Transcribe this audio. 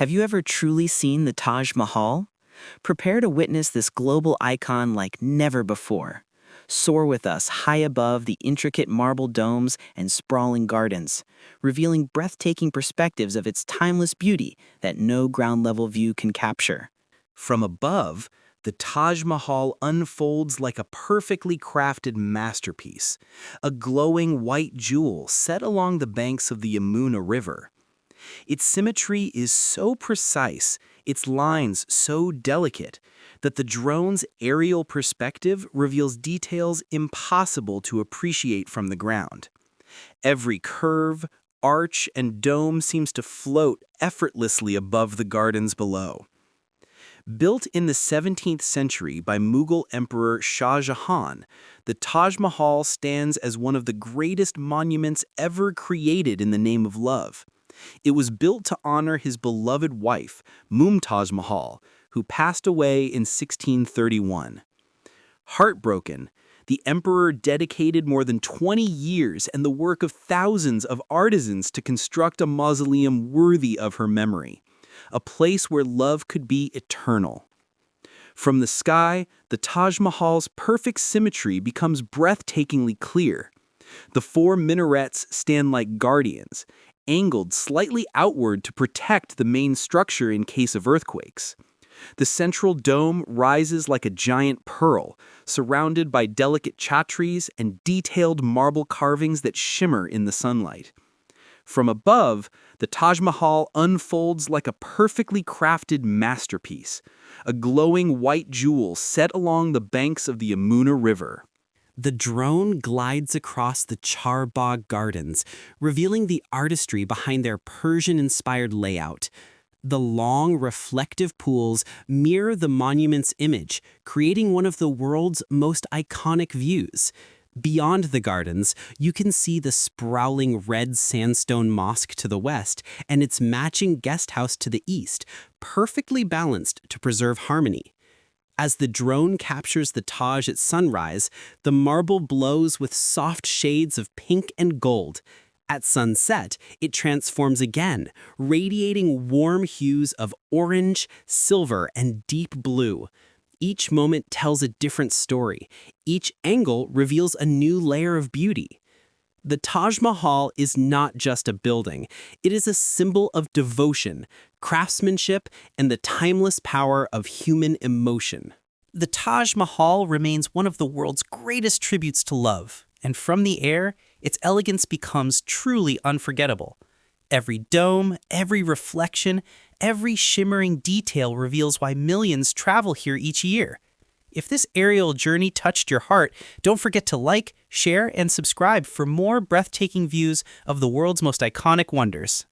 Have you ever truly seen the Taj Mahal? Prepare to witness this global icon like never before. Soar with us high above the intricate marble domes and sprawling gardens, revealing breathtaking perspectives of its timeless beauty that no ground-level view can capture. From above, the Taj Mahal unfolds like a perfectly crafted masterpiece, a glowing white jewel set along the banks of the Yamuna River. Its symmetry is so precise, its lines so delicate, that the drone's aerial perspective reveals details impossible to appreciate from the ground. Every curve, arch, and dome seems to float effortlessly above the gardens below. Built in the 17th century by Mughal Emperor Shah Jahan, the Taj Mahal stands as one of the greatest monuments ever created in the name of love. It was built to honor his beloved wife, Mumtaz Mahal, who passed away in 1631. Heartbroken, the emperor dedicated more than 20 years and the work of thousands of artisans to construct a mausoleum worthy of her memory, a place where love could be eternal. From the sky, the Taj Mahal's perfect symmetry becomes breathtakingly clear. The four minarets stand like guardians, angled slightly outward to protect the main structure in case of earthquakes. The central dome rises like a giant pearl, surrounded by delicate chhatris and detailed marble carvings that shimmer in the sunlight. From above, the Taj Mahal unfolds like a perfectly crafted masterpiece, a glowing white jewel set along the banks of the Yamuna River. The drone glides across the charbagh gardens, revealing the artistry behind their Persian-inspired layout. The long, reflective pools mirror the monument's image, creating one of the world's most iconic views. Beyond the gardens, you can see the sprawling red sandstone mosque to the west and its matching guesthouse to the east, perfectly balanced to preserve harmony. As the drone captures the Taj at sunrise, the marble glows with soft shades of pink and gold. At sunset, it transforms again, radiating warm hues of orange, silver, and deep blue. Each moment tells a different story. Each angle reveals a new layer of beauty. The Taj Mahal is not just a building. It is a symbol of devotion, craftsmanship, and the timeless power of human emotion. The Taj Mahal remains one of the world's greatest tributes to love, and from the air, its elegance becomes truly unforgettable. Every dome, every reflection, every shimmering detail reveals why millions travel here each year. If this aerial journey touched your heart, don't forget to like, share, and subscribe for more breathtaking views of the world's most iconic wonders.